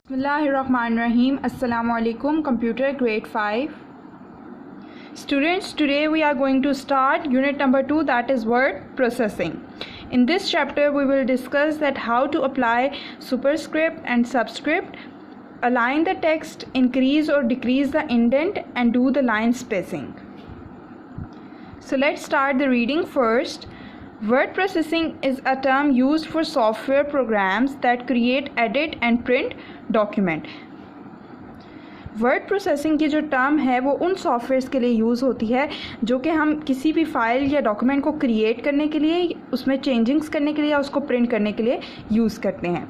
Bismillahirrahmanirrahim. Assalamu alaikum. Computer grade 5. Students, today we are going to start unit number 2, that is word processing. In this chapter we will discuss that how to apply superscript and subscript, align the text, increase or decrease the indent and do the line spacing. So let's start the reading first. Word processing is a term used for software programs that create, edit and print document. Word processing की जो term है वो उन softwares के लिए use होती है जो कि हम किसी भी फाइल या डॉक्यूमेंट को क्रिएट करने के लिए, उसमें चेंजिंग्स करने के लिए या उसको प्रिंट करने के लिए यूज़ करते हैं.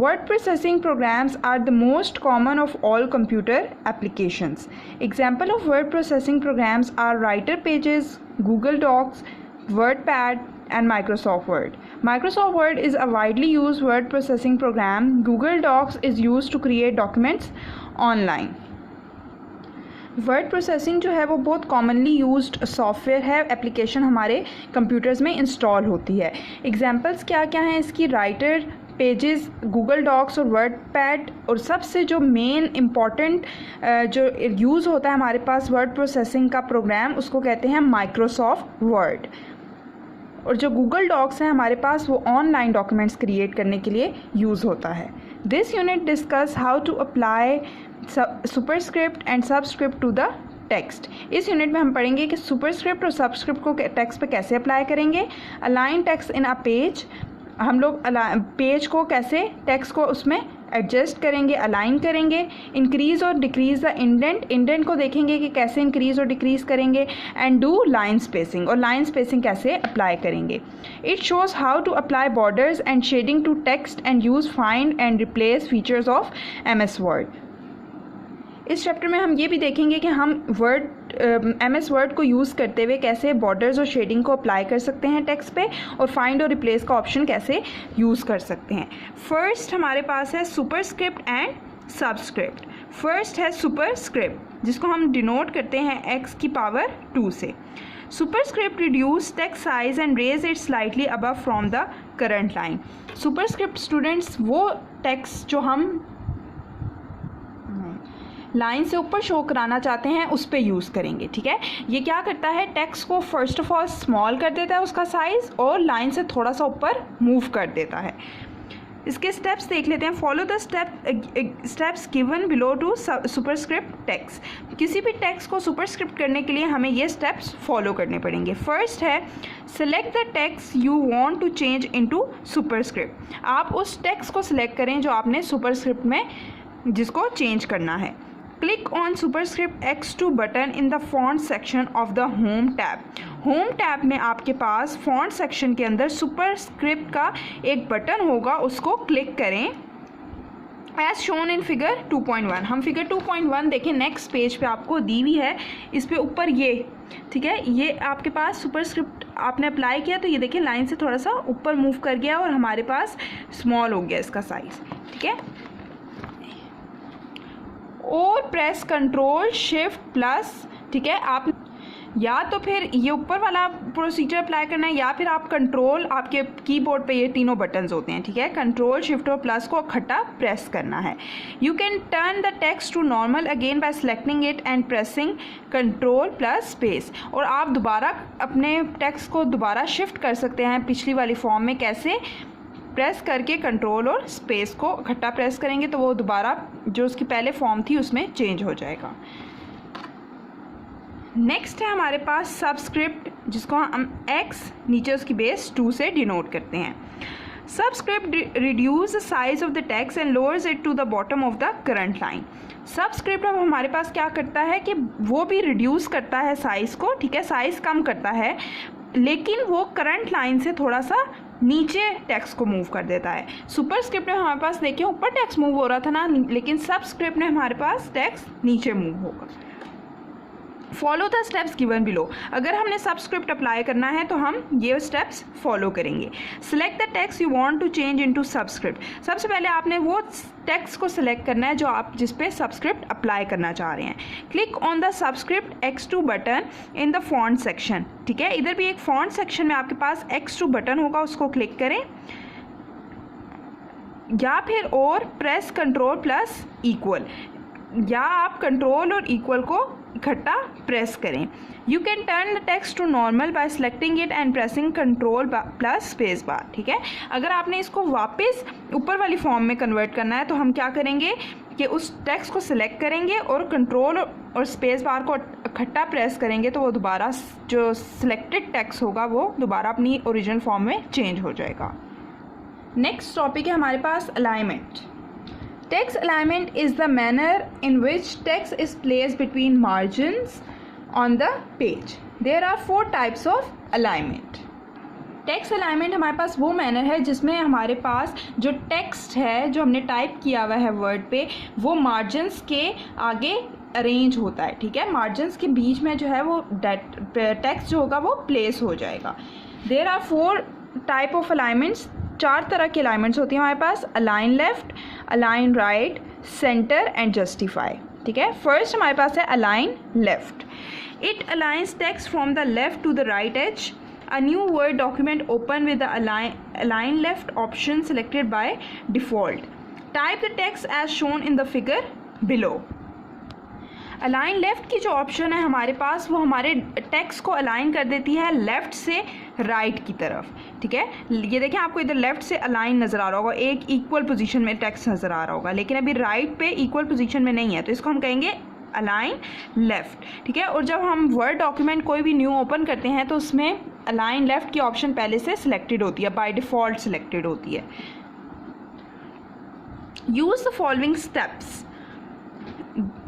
Word processing programs are the most common of all computer applications. Example of word processing programs are Writer Pages, Google Docs, WordPad and Microsoft Word. Microsoft Word is a widely used word processing program. Google Docs is used to create documents online. Word processing जो है वो बहुत commonly used software है, application हमारे computers में install होती है. Examples क्या क्या हैं इसकी? राइटर, पेजेस, गूगल डॉक्स और वर्डपैड. और सबसे जो मेन इम्पॉर्टेंट जो यूज़ होता है हमारे पास वर्ड प्रोसेसिंग का प्रोग्राम, उसको कहते हैं माइक्रोसॉफ्ट वर्ड. और जो गूगल डॉक्स है हमारे पास, वो ऑनलाइन डॉक्यूमेंट्स क्रिएट करने के लिए यूज़ होता है. This unit discuss how to apply superscript and subscript to the text. इस यूनिट में हम पढ़ेंगे कि सुपरस्क्रिप्ट और सबस्क्रिप्ट को टेक्स्ट पे कैसे अप्लाई करेंगे. Align text in a page, हम लोग पेज को कैसे, टेक्स्ट को उसमें एडजस्ट करेंगे, अलाइन करेंगे. इंक्रीज़ और डिक्रीज़ द इंडेंट को देखेंगे कि कैसे इंक्रीज़ और डिक्रीज़ करेंगे. एंड डू लाइन स्पेसिंग, और लाइन स्पेसिंग कैसे अप्लाई करेंगे. It shows how to apply borders and shading to text and use find and replace features of MS word. इस चैप्टर में हम ये भी देखेंगे कि हम MS वर्ड को यूज़ करते हुए कैसे बॉर्डर्स और शेडिंग को अप्लाई कर सकते हैं टेक्स्ट पे, और फाइंड और रिप्लेस का ऑप्शन कैसे यूज़ कर सकते हैं. फर्स्ट हमारे पास है सुपरस्क्रिप्ट एंड सबस्क्रिप्ट. फर्स्ट है सुपरस्क्रिप्ट, जिसको हम डिनोट करते हैं x की पावर 2 से. Superscript reduce text size and raise it slightly above from the current line. Superscript students वो टेक्स्ट जो हम लाइन से ऊपर शो कराना चाहते हैं उस पर यूज़ करेंगे. ठीक है, ये क्या करता है, टेक्स्ट को फर्स्ट ऑफ ऑल स्मॉल कर देता है उसका साइज़, और लाइन से थोड़ा सा ऊपर मूव कर देता है. इसके स्टेप्स देख लेते हैं. Follow the steps given below to superscript text. किसी भी टेक्स्ट को सुपरस्क्रिप्ट करने के लिए हमें ये स्टेप्स फॉलो करने पड़ेंगे. फर्स्ट है select the text you want to change into superscript. आप उस टेक्स्ट को सिलेक्ट करें जो आपने सुपरस्क्रिप्ट में जिसको चेंज करना है. Click on superscript X2 button in the font section of the home tab. Home tab में आपके पास फॉन्ट सेक्शन के अंदर सुपरस्क्रिप्ट का एक बटन होगा, उसको क्लिक करें. As shown in figure 2.1. हम फिगर 2.1 देखें, नेक्स्ट पेज पे आपको दी हुई है. इस पे ऊपर ये, ठीक है, ये आपके पास सुपरस्क्रिप्ट आपने अप्लाई किया तो ये देखिए लाइन से थोड़ा सा ऊपर मूव कर गया और हमारे पास स्मॉल हो गया इसका साइज़. ठीक है, और प्रेस कंट्रोल शिफ्ट प्लस. ठीक है, आप या तो फिर ये ऊपर वाला प्रोसीजर अप्लाई करना है, या फिर आप कंट्रोल, आपके कीबोर्ड पे ये तीनों बटन्स होते हैं. ठीक है, कंट्रोल शिफ्ट और प्लस को इकट्ठा प्रेस करना है. You can turn the text to normal again by selecting it and pressing control plus space. और आप दोबारा अपने टेक्स्ट को दोबारा शिफ्ट कर सकते हैं पिछली वाली फॉर्म में. कैसे? प्रेस करके कंट्रोल और स्पेस को इकट्ठा प्रेस करेंगे तो वो दोबारा जो उसकी पहले फॉर्म थी उसमें चेंज हो जाएगा. नेक्स्ट है हमारे पास सबस्क्रिप्ट, जिसको हम X नीचे उसकी बेस 2 से डिनोट करते हैं. Subscript reduce the size of the text and lowers it to the bottom of the current line. Subscript अब हमारे पास क्या करता है कि वो भी रिड्यूस करता है साइज़ को. ठीक है, साइज़ कम करता है, लेकिन वो करंट लाइन से थोड़ा सा नीचे टेक्स्ट को मूव कर देता है. सुपरस्क्रिप्ट में हमारे पास देखिए ऊपर टेक्स्ट मूव हो रहा था ना, लेकिन सबस्क्रिप्ट में हमारे पास टेक्स्ट नीचे मूव होगा. Follow the steps given below. अगर हमने सबस्क्रिप्ट अप्लाई करना है तो हम ये स्टेप्स फॉलो करेंगे. Select the text you want to change into subscript. सबसे पहले आपने वो टेक्स्ट को सिलेक्ट करना है जो आप जिस पे सबस्क्रिप्ट अप्लाई करना चाह रहे हैं. Click on the subscript X2 button in the font section. ठीक है, इधर भी एक फॉन्ट सेक्शन में आपके पास X2 बटन होगा, उसको क्लिक करें. या फिर और प्रेस कंट्रोल प्लस इक्वल, या आप कंट्रोल और इक्वल को इकट्ठा प्रेस करें। You can turn the text to normal by selecting it and pressing control plus space bar. ठीक है, अगर आपने इसको वापस ऊपर वाली फॉर्म में कन्वर्ट करना है तो हम क्या करेंगे कि उस टेक्स्ट को सिलेक्ट करेंगे और कंट्रोल और स्पेस बार को इकट्ठा प्रेस करेंगे तो वो दोबारा जो सिलेक्टेड टेक्स्ट होगा वो दोबारा अपनी ओरिजिनल फॉर्म में चेंज हो जाएगा। नेक्स्ट टॉपिक है हमारे पास alignment. Text alignment is the manner in which text is placed between margins on the page. There are 4 types of alignment. Text alignment हमारे पास वो मैनर है जिसमें हमारे पास जो टेक्स्ट है जो हमने टाइप किया हुआ है वर्ड पे वो मार्जिन्स के आगे अरेंज होता है। ठीक है, मार्जिन्स के बीच में जो है वो टेक्स्ट जो होगा वो प्लेस हो जाएगा। There are 4 type of alignments, 4 तरह के अलाइनमेंट्स होती हैं हमारे पास, align left, align right, centre and justify. ठीक है, फर्स्ट हमारे पास है align left. It aligns text from the left to the right edge. A new Word document open with the align left option selected by default. Type the text as shown in the figure below. Align left की जो option है हमारे पास वो हमारे text को align कर देती है लेफ़्ट से राइट की तरफ। ठीक है, ये देखें आपको इधर लेफ़्ट से अलाइन नज़र आ रहा होगा, एक इक्वल पोजीशन में टेक्स्ट नज़र आ रहा होगा, लेकिन अभी राइट पे इक्वल पोजीशन में नहीं है तो इसको हम कहेंगे अलाइन लेफ़्ट। ठीक है, और जब हम वर्ड डॉक्यूमेंट कोई भी न्यू ओपन करते हैं तो उसमें अलाइन लेफ़्ट की ऑप्शन पहले से सिलेक्टेड होती है, बाय डिफ़ॉल्ट सिलेक्टेड होती है। Use the following steps.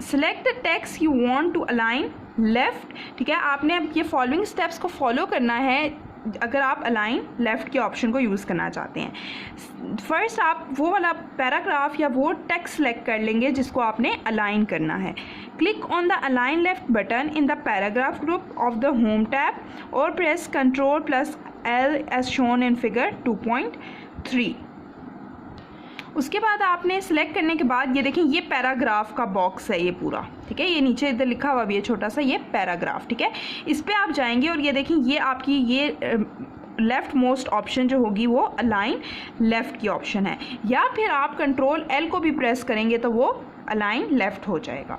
Select the text you want to align left। ठीक है, आपने अब ये फॉलोइंग स्टेप्स को फॉलो करना है अगर आप अलाइन लेफ़्ट के ऑप्शन को यूज़ करना चाहते हैं। फर्स्ट आप वो वाला पैराग्राफ या वो टेक्स्ट सेलेक्ट कर लेंगे जिसको आपने अलाइन करना है। Click on the align left button in the paragraph group of the home tab और press control plus L as shown in figure 2.3। उसके बाद आपने सेलेक्ट करने के बाद ये देखें ये पैराग्राफ का बॉक्स है ये पूरा। ठीक है, ये नीचे इधर लिखा हुआ भी है छोटा सा ये पैराग्राफ। ठीक है, इस पर आप जाएंगे और ये देखें ये आपकी ये लेफ़्ट मोस्ट ऑप्शन जो होगी वो अलाइन लेफ़्ट की ऑप्शन है, या फिर आप कंट्रोल L को भी प्रेस करेंगे तो वो अलाइन लेफ़्ट हो जाएगा।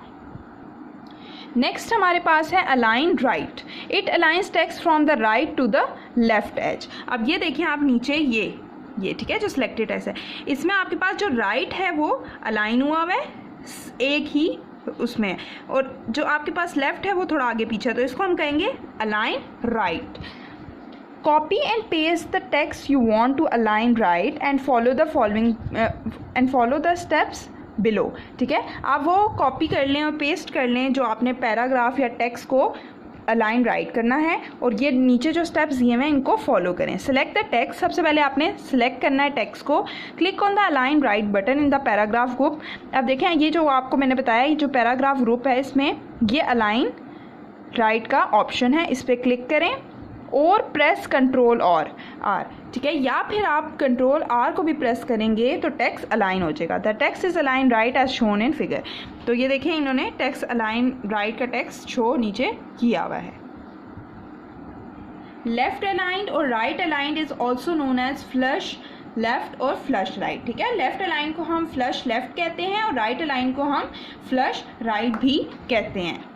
नेक्स्ट हमारे पास है align right. It aligns text from the right to the left edge. अब ये देखें आप नीचे ये ठीक है जो सिलेक्टेड है, इसमें आपके पास जो राइट है वो अलाइन हुआ हुआ है एक ही उसमें, और जो आपके पास लेफ़्ट है वो थोड़ा आगे पीछे, तो इसको हम कहेंगे align right. Copy and paste the text you want to align right and follow the steps below. ठीक है, आप वो कॉपी कर लें और पेस्ट कर लें जो आपने पैराग्राफ या टेक्स्ट को अलाइन राइट करना है, और ये नीचे जो स्टेप्स दिए हैं इनको फॉलो करें। सेलेक्ट द टेक्स्ट, सबसे पहले आपने सेलेक्ट करना है टेक्स्ट को। Click on the align right button in the paragraph group. अब देखें ये जो आपको मैंने बताया ये जो पैराग्राफ ग्रुप है इसमें ये अलाइन राइट का ऑप्शन है, इस पर क्लिक करें और प्रेस कंट्रोल और R। ठीक है, या फिर आप कंट्रोल R को भी प्रेस करेंगे तो टेक्स्ट अलाइन हो जाएगा। The text is align right as shown in figure. तो ये देखें इन्होंने टेक्स्ट अलाइन राइट का टेक्स्ट शो नीचे किया हुआ है। लेफ्ट अलाइंड और right aligned is also known as flush left और फ्लश राइट। ठीक है, लेफ्ट अलाइन को हम फ्लश लेफ्ट कहते हैं और राइट अलाइन को हम फ्लश राइट भी कहते हैं।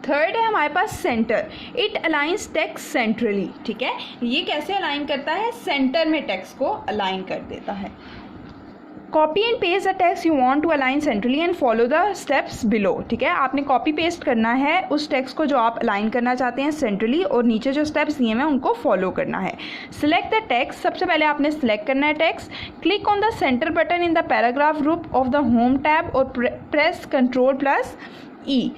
थर्ड है हमारे पास centre. It aligns text centrally. ठीक है, ये कैसे अलाइन करता है, सेंटर में टेक्स्ट को अलाइन कर देता है। Copy and paste the text you want to align centrally and follow the steps below. ठीक है, आपने कॉपी पेस्ट करना है उस टेक्स्ट को जो आप अलाइन करना चाहते हैं सेंट्रली, और नीचे जो स्टेप्स दिए हैं उनको फॉलो करना है। सिलेक्ट द टेक्स्ट, सबसे पहले आपने सिलेक्ट करना है text. Click on the centre button in the paragraph group of the home tab और press control plus E।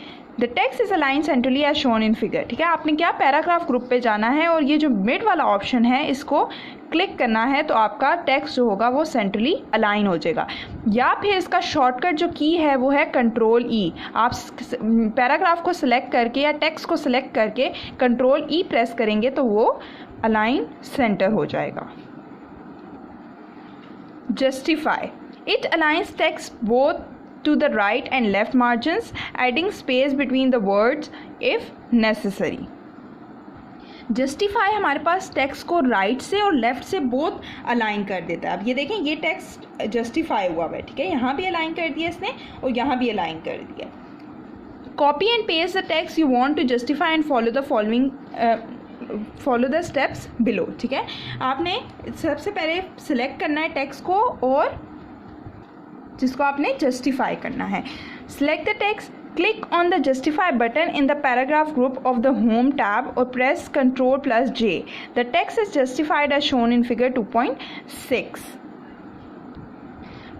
The text is align centrally as shown in figure. ठीक है, आपने क्या पैराग्राफ ग्रुप पे जाना है और ये जो मिड वाला ऑप्शन है इसको क्लिक करना है तो आपका टेक्स्ट जो होगा वो सेंट्रली अलाइन हो जाएगा। या फिर इसका शॉर्टकट जो की है वो है कंट्रोल E। आप पैराग्राफ को सिलेक्ट करके या टेक्स्ट को सिलेक्ट करके कंट्रोल E प्रेस करेंगे तो वो अलाइन सेंटर हो जाएगा। Justify. It aligns text both to the right and left margins, adding space between the words if necessary. Justify हमारे पास टेक्स्ट को राइट से और लेफ्ट से बोथ अलाइन कर देता है। अब ये देखें, ये टेक्स्ट जस्टिफाई हुआ है, ठीक है, यहाँ भी अलाइन कर दिया इसने और यहाँ भी अलाइन कर दिया। Copy and paste the text you want to justify and follow the steps below, ठीक है। आपने सबसे पहले सिलेक्ट करना है टेक्स्ट को और जिसको आपने जस्टिफाई करना है। Select the text, click on the justify button in the paragraph group of the home tab or press Ctrl+J. The text is justified as shown in figure 2.6.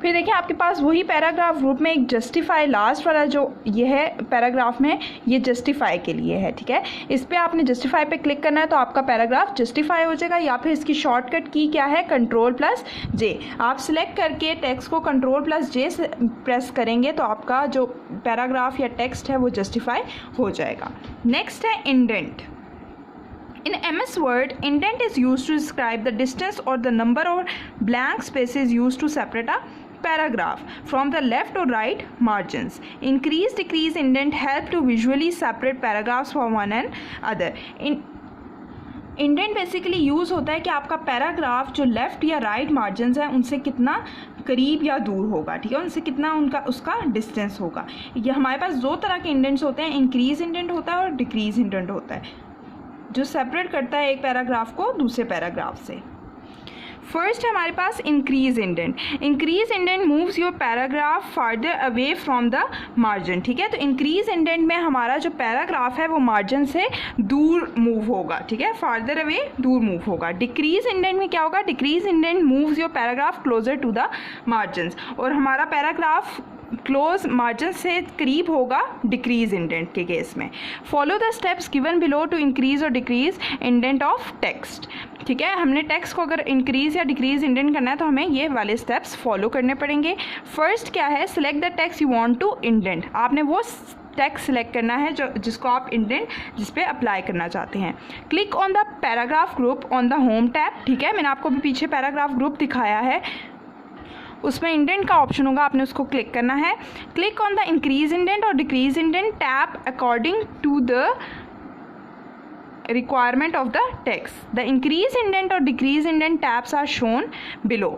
फिर देखिए आपके पास वही पैराग्राफ ग्रुप में एक जस्टिफाई लास्ट वाला जो ये है पैराग्राफ में, ये जस्टिफाई के लिए है, ठीक है। इस पर आपने जस्टिफाई पे क्लिक करना है तो आपका पैराग्राफ जस्टिफाई हो जाएगा, या फिर इसकी शॉर्टकट की क्या है, Ctrl+J। आप सिलेक्ट करके टेक्स्ट को Ctrl+J से प्रेस करेंगे तो आपका जो पैराग्राफ या टेक्स्ट है वो जस्टिफाई हो जाएगा। नेक्स्ट है indent. In MS Word, indent is used to describe the distance or the number of blank spaces used to separate a paragraph from the left or right margins. Increase, decrease indent help to visually separate paragraphs from one another. Indent basically use होता है कि आपका paragraph जो left या right margins हैं उनसे कितना करीब या दूर होगा, ठीक है, उनसे कितना उसका डिस्टेंस होगा। ये हमारे पास दो तरह के इंडेंट्स होते हैं, इंक्रीज इंडेंट होता है और डिक्रीज इंडेंट होता है, जो सेपरेट करता है एक पैराग्राफ को दूसरे पैराग्राफ से। फर्स्ट है हमारे पास increase indent. Increase indent moves your paragraph farther away from the margin, ठीक है। तो इंक्रीज इंडेंट में हमारा जो पैराग्राफ है वो मार्जिन से दूर मूव होगा, ठीक है, फार्दर अवे दूर मूव होगा। डिक्रीज इंडेंट में क्या होगा, decrease indent moves your paragraph closer to the margin, और हमारा पैराग्राफ क्लोज मार्जिन से करीब होगा डिक्रीज इंडेंट के केस में। Follow the steps given below to increase और डिक्रीज इंडेंट ऑफ टेक्स्ट, ठीक है। हमने टेक्स्ट को अगर इंक्रीज या डिक्रीज इंडेंट करना है तो हमें ये वाले स्टेप्स फॉलो करने पड़ेंगे। फर्स्ट क्या है, select the text you want to indent. आपने वो टेक्स्ट सिलेक्ट करना है जो जिसको आप इंडेंट जिस पे अप्लाई करना चाहते हैं। Click on the paragraph group on the home tab, ठीक है, मैंने आपको भी पीछे पैराग्राफ ग्रुप दिखाया है, उसमें इंडेंट का ऑप्शन होगा, आपने उसको क्लिक करना है। Click on the increase indent और decrease indent tab according to the requirement of the text. The increase indent और decrease indent tabs are shown below.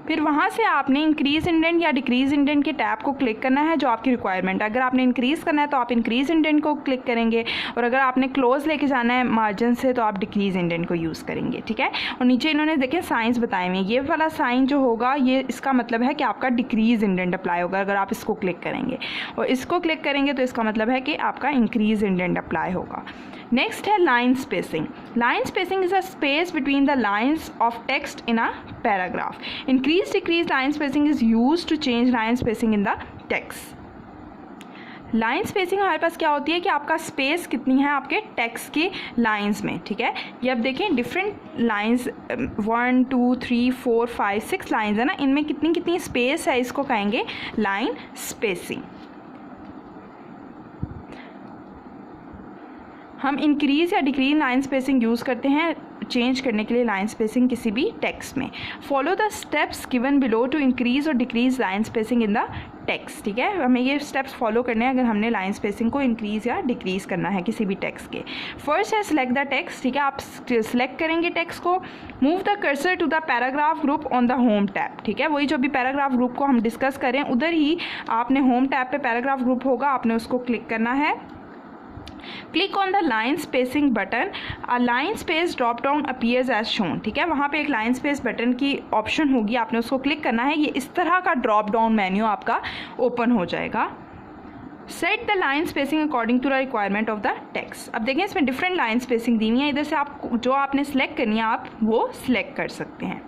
फिर वहाँ से आपने इंक्रीज इंडेंट या डिक्रीज इंडेंट के टैब को क्लिक करना है जो आपकी रिक्वायरमेंट है। अगर आपने इंक्रीज़ करना है तो आप इंक्रीज इंडेंट को क्लिक करेंगे, और अगर आपने क्लोज लेके जाना है मार्जिन से तो आप डिक्रीज इंडेंट को यूज़ करेंगे, ठीक है। और नीचे इन्होंने देखें साइंस बताए हुए, ये वाला साइन जो होगा ये इसका मतलब है कि आपका डिक्रीज इंडेंट अप्लाई होगा अगर आप इसको क्लिक करेंगे, और इसको क्लिक करेंगे तो इसका मतलब है कि आपका इंक्रीज इंडेंट अप्लाई होगा। नेक्स्ट है line spacing. Line spacing is a space between the lines of text in a paragraph. Increase decrease line spacing is used to change line spacing in the text. Line spacing हमारे पास क्या होती है कि आपका space कितनी है आपके टेक्स्ट की लाइंस में, ठीक है। ये अब देखें डिफरेंट लाइंस 1 2 3 4 5 6 लाइंस है ना, इनमें कितनी कितनी स्पेस है, इसको कहेंगे लाइन स्पेसिंग। हम इंक्रीज़ या डिक्रीज लाइन स्पेसिंग यूज़ करते हैं चेंज करने के लिए लाइन स्पेसिंग किसी भी टेक्स्ट में। Follow the steps given below to increase और decrease line spacing in the text, ठीक है। हमें ये स्टेप्स फॉलो करने हैं अगर हमने लाइन स्पेसिंग को इंक्रीज या डिक्रीज करना है किसी भी टेक्स्ट के। फर्स्ट है सिलेक्ट द टेक्स्ट, ठीक है, आप सिलेक्ट करेंगे टेक्स्ट को। Move the cursor to the paragraph group on the home tab, ठीक है, वही जो भी पैराग्राफ ग्रुप को हम डिस्कस करें उधर ही आपने होम टैब पे पैराग्राफ ग्रुप होगा, आपने उसको क्लिक करना है। Click on the line spacing button, a line space drop down appears as shown, ठीक है, वहाँ पे एक लाइन स्पेस बटन की ऑप्शन होगी, आपने उसको क्लिक करना है। ये इस तरह का ड्रॉप डाउन मेन्यू आपका ओपन हो जाएगा। Set the line spacing according to the requirement of the text. अब देखें इसमें डिफरेंट लाइन स्पेसिंग दी हुई है, इधर से आप जो आपने सेलेक्ट करनी है आप वो सिलेक्ट कर सकते हैं।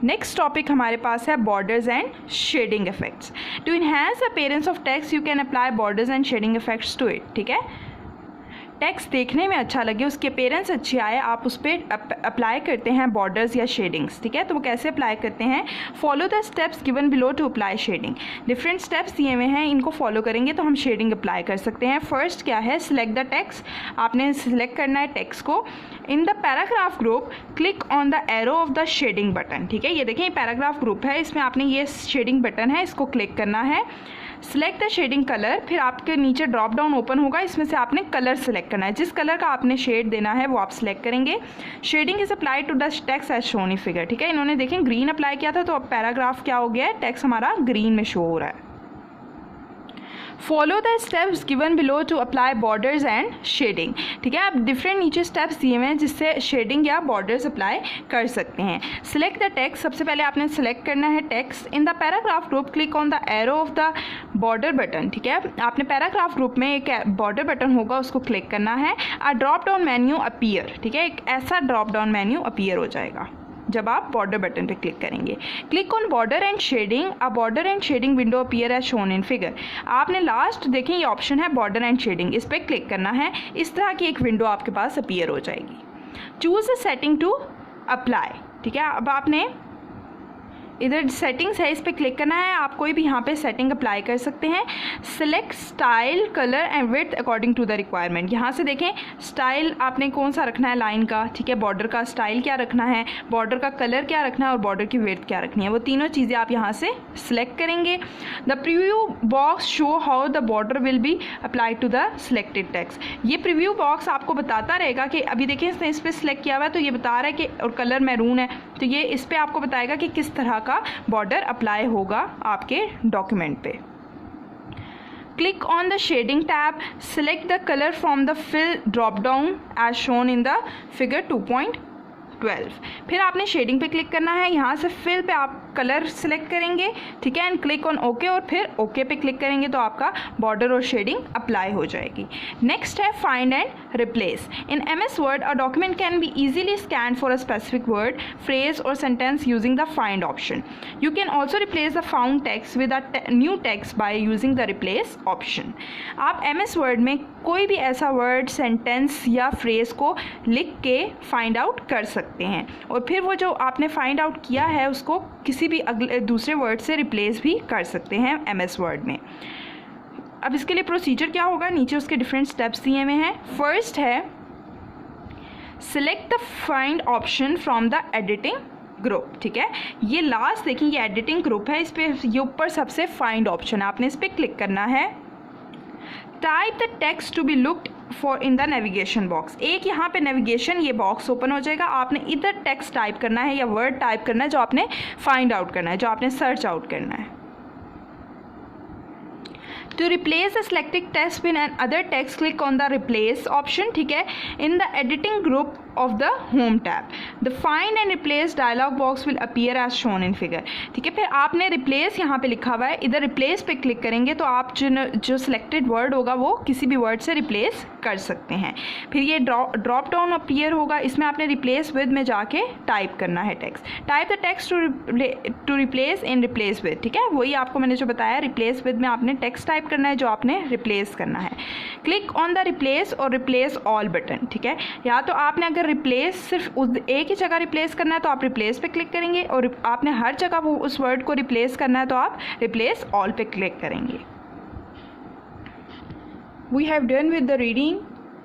नेक्स्ट टॉपिक हमारे पास है borders and shading effects. To enhance appearance of text you can apply borders and shading effects to it, ठीक है। टेक्स्ट देखने में अच्छा लगे, उसकी अपीयरेंस अच्छी आए, आप उस पर अप्लाई करते हैं बॉर्डर्स या शेडिंग्स, ठीक है। तो वो कैसे अप्लाई करते हैं, follow the steps given below to apply shading. Different steps दिए हुए हैं, इनको फॉलो करेंगे तो हम शेडिंग अप्लाई कर सकते हैं। फर्स्ट क्या है, सिलेक्ट द टेक्स्ट, आपने सिलेक्ट करना है टेक्स्ट को। In the paragraph group click on the arrow of the shading button. ठीक है, ये देखें पैराग्राफ ग्रुप है, इसमें आपने ये शेडिंग बटन है, इसको क्लिक करना है। सिलेक्ट द शेडिंग कलर, फिर आपके नीचे ड्रॉप डाउन ओपन होगा, इसमें से आपने कलर सेलेक्ट करना है, जिस कलर का आपने शेड देना है वो आप सिलेक्ट करेंगे। Shading is applied to the text as shown in figure. ठीक है, इन्होंने देखें ग्रीन अप्लाई किया था, तो अब पैराग्राफ क्या हो गया है, टेक्स्ट हमारा ग्रीन में शो हो रहा है। Follow the steps given below to apply borders and shading. ठीक है, आप डिफरेंट नीचे स्टेप्स दिए हुए हैं जिससे शेडिंग या बॉर्डर्स अप्लाई कर सकते हैं। सिलेक्ट द टेक्स्ट, सबसे पहले आपने सेलेक्ट करना है text. In the paragraph group click on the arrow of the border button. ठीक है, आपने पैराग्राफ ग्रुप में एक बॉर्डर बटन होगा, उसको क्लिक करना है। A drop down menu appear. ठीक है, एक ऐसा ड्रॉप डाउन मेन्यू अपीयर हो जाएगा जब आप बॉर्डर बटन पे क्लिक करेंगे। Click on border and shading, a border and shading window appear as shown in figure. आपने लास्ट देखें ये ऑप्शन है बॉर्डर एंड शेडिंग, इस पर क्लिक करना है, इस तरह की एक विंडो आपके पास अपीयर हो जाएगी। Choose a setting to apply. ठीक है, अब आपने इधर सेटिंग्स है, इस पर क्लिक करना है, आप कोई भी यहाँ पे सेटिंग अप्लाई कर सकते हैं। Select style colour and width according to the requirement. यहाँ से देखें स्टाइल आपने कौन सा रखना है लाइन का, ठीक है, बॉर्डर का स्टाइल क्या रखना है, बॉर्डर का कलर क्या रखना है और बॉर्डर की विड्थ क्या रखनी है, वो तीनों चीज़ें आप यहाँ से सिलेक्ट करेंगे। The preview box show how the border will be applied to the selected text. ये प्रीव्यू बॉक्स आपको बताता रहेगा कि अभी देखें इसने इस पर सिलेक्ट किया हुआ है, तो ये बता रहा है कि और कलर मैरून है, तो ये इस पर आपको बताएगा कि किस तरह का बॉर्डर अप्लाई होगा आपके डॉक्यूमेंट पे। Click on the shading tab, select the colour from the fill drop down as shown in the figure 2.12। फिर आपने शेडिंग पे क्लिक करना है, यहाँ से फिल पे आप कलर सेलेक्ट करेंगे। ठीक है, एंड क्लिक ऑन ओके, और फिर ओके पे क्लिक करेंगे तो आपका बॉर्डर और शेडिंग अप्लाई हो जाएगी। नेक्स्ट है find and replace. In MS word a document can be easily scan for a specific word, phrase और sentence using the find option. You can also replace the found text with a new text by using the replace option. आप MS word में कोई भी ऐसा word, sentence या phrase को लिख के फाइंड आउट कर सकते हैं, और फिर वो जो आपने फाइंड आउट किया है उसको किसी भी अगले दूसरे वर्ड से रिप्लेस भी कर सकते हैं MS वर्ड में। अब इसके लिए प्रोसीजर क्या होगा, नीचे उसके डिफरेंट स्टेप्स दिए हुए हैं। फर्स्ट है select the find option from the editing group. ठीक है, ये लास्ट देखिए ये एडिटिंग ग्रुप है, इस पे ये ऊपर सबसे फाइंड ऑप्शन है, आपने इस पर क्लिक करना है। Type the text to be looked for in the navigation box. एक यहाँ पे नेविगेशन ये बॉक्स ओपन हो जाएगा, आपने इधर टेक्स्ट टाइप करना है या वर्ड टाइप करना है जो आपने फाइंड आउट करना है, जो आपने सर्च आउट करना है। To replace the selected text with another text, click on the replace option. ठीक है, in the editing group of the home tab, the find and replace dialog box will appear as shown in figure. ठीक है, फिर आपने replace यहाँ पे लिखा हुआ है, इधर replace पे क्लिक करेंगे तो आप जो selected word होगा वो किसी भी word से replace कर सकते हैं। फिर ये drop down appear होगा, इसमें आपने replace with में जाके टाइप करना है text. Type the text to replace in replace with. ठीक है, वही आपको मैंने जो बताया, replace with में आपने text टाइप करना है जो आपने रिप्लेस करना है। क्लिक ऑन द रिप्लेस और रिप्लेस ऑल बटन। ठीक है, या तो आपने अगर रिप्लेस सिर्फ एक ही जगह रिप्लेस करना है तो आप रिप्लेस पे क्लिक करेंगे, और आपने हर जगह वो उस वर्ड को रिप्लेस करना है तो आप रिप्लेस ऑल पे क्लिक करेंगे। We have done with the reading,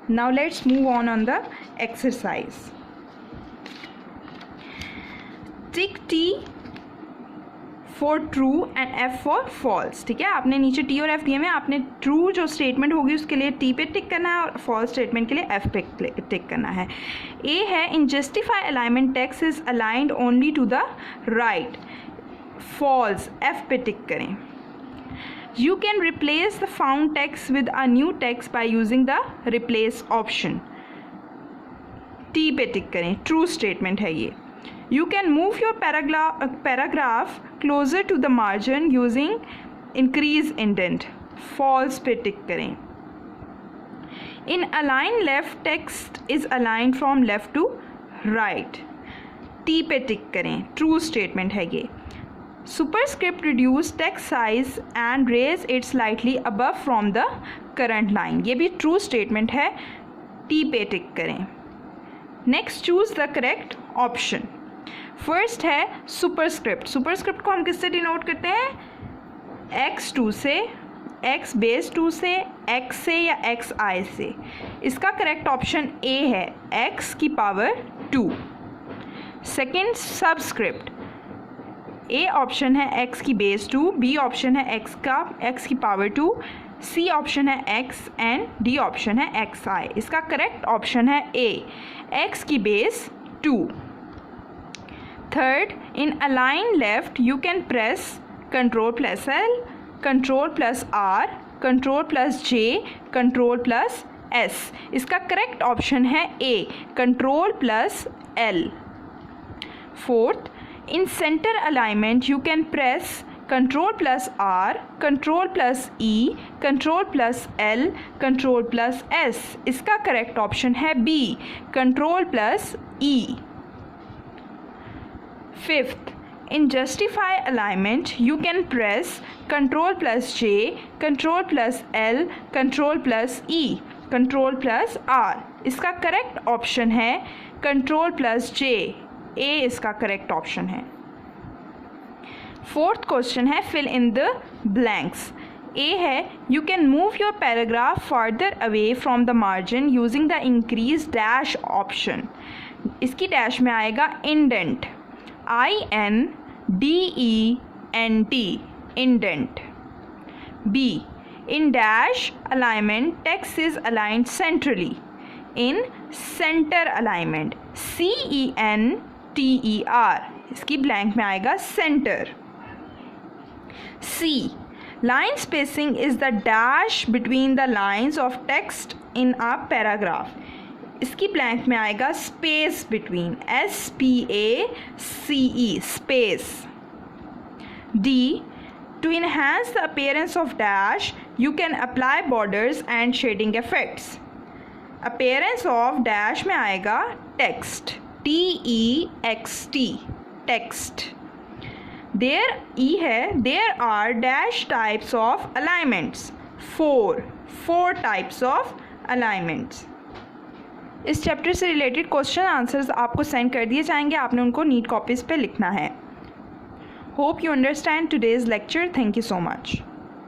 now let's move on the exercise. Tick T for true and F for false. ठीक है, आपने नीचे T और F दिए में, आपने ट्रू जो स्टेटमेंट होगी उसके लिए T पे टिक करना है और फॉल्स स्टेटमेंट के लिए F पे टिक करना है। A है in justify alignment text is aligned only to the right, false, F पे टिक करें। You can replace the found text with a new text by using the replace option, T पे tick करें, true statement है ये। You can move your paragraph closer to the margin using increase indent, false पे tick करें। In align left, text is aligned from left to right, T पे tick करें, true statement है ये। Superscript reduce text size and raise it slightly above from the current line, ये भी true statement है, T पे tick करें। Next choose the correct option। First है सुपरस्क्रिप्ट। सुपरस्क्रिप्ट को हम किससे डिनोट करते हैं, X2 से, X बेस 2 से, x से या xi से? इसका करेक्ट ऑप्शन ए है x की power 2। Second subscript, A option है x की बेस 2, बी ऑप्शन है x की पावर 2, सी ऑप्शन है x एंड डी ऑप्शन है xi। इसका करेक्ट ऑप्शन है ए x की base 2। Third, in align left you can press control plus L, control plus R, control plus J, control plus S। इसका correct option है ए control plus L। Fourth, in centre alignment you can press control plus R, control plus E, control plus L, control plus S। इसका correct option है B control plus E। Fifth, in justify alignment you can press control plus J, control plus L, control plus E, control plus R। इसका correct option है control plus J, A इसका correct option है। Fourth question है fill in the blanks। A है you can move your paragraph further away from the margin using the increase dash option। इसकी dash में आएगा indent, INDENT, indent। B, in dash alignment text is aligned centrally, in center alignment, CENTER। इसकी blank में आएगा center। C, line spacing is the dash between the lines of text in a paragraph। इसकी blank में आएगा space between, SPACE, space. D, to enhance the appearance of dash you can apply borders and shading effects. Appearance of dash में आएगा text, TEXT, text. There ई है there are dash types of alignments, four types of alignments. इस chapter से related question answers आपको send कर दिए जाएंगे, आपने उनको नीट कॉपीज़ पे लिखना है। Hope you understand today's lecture. Thank you so much.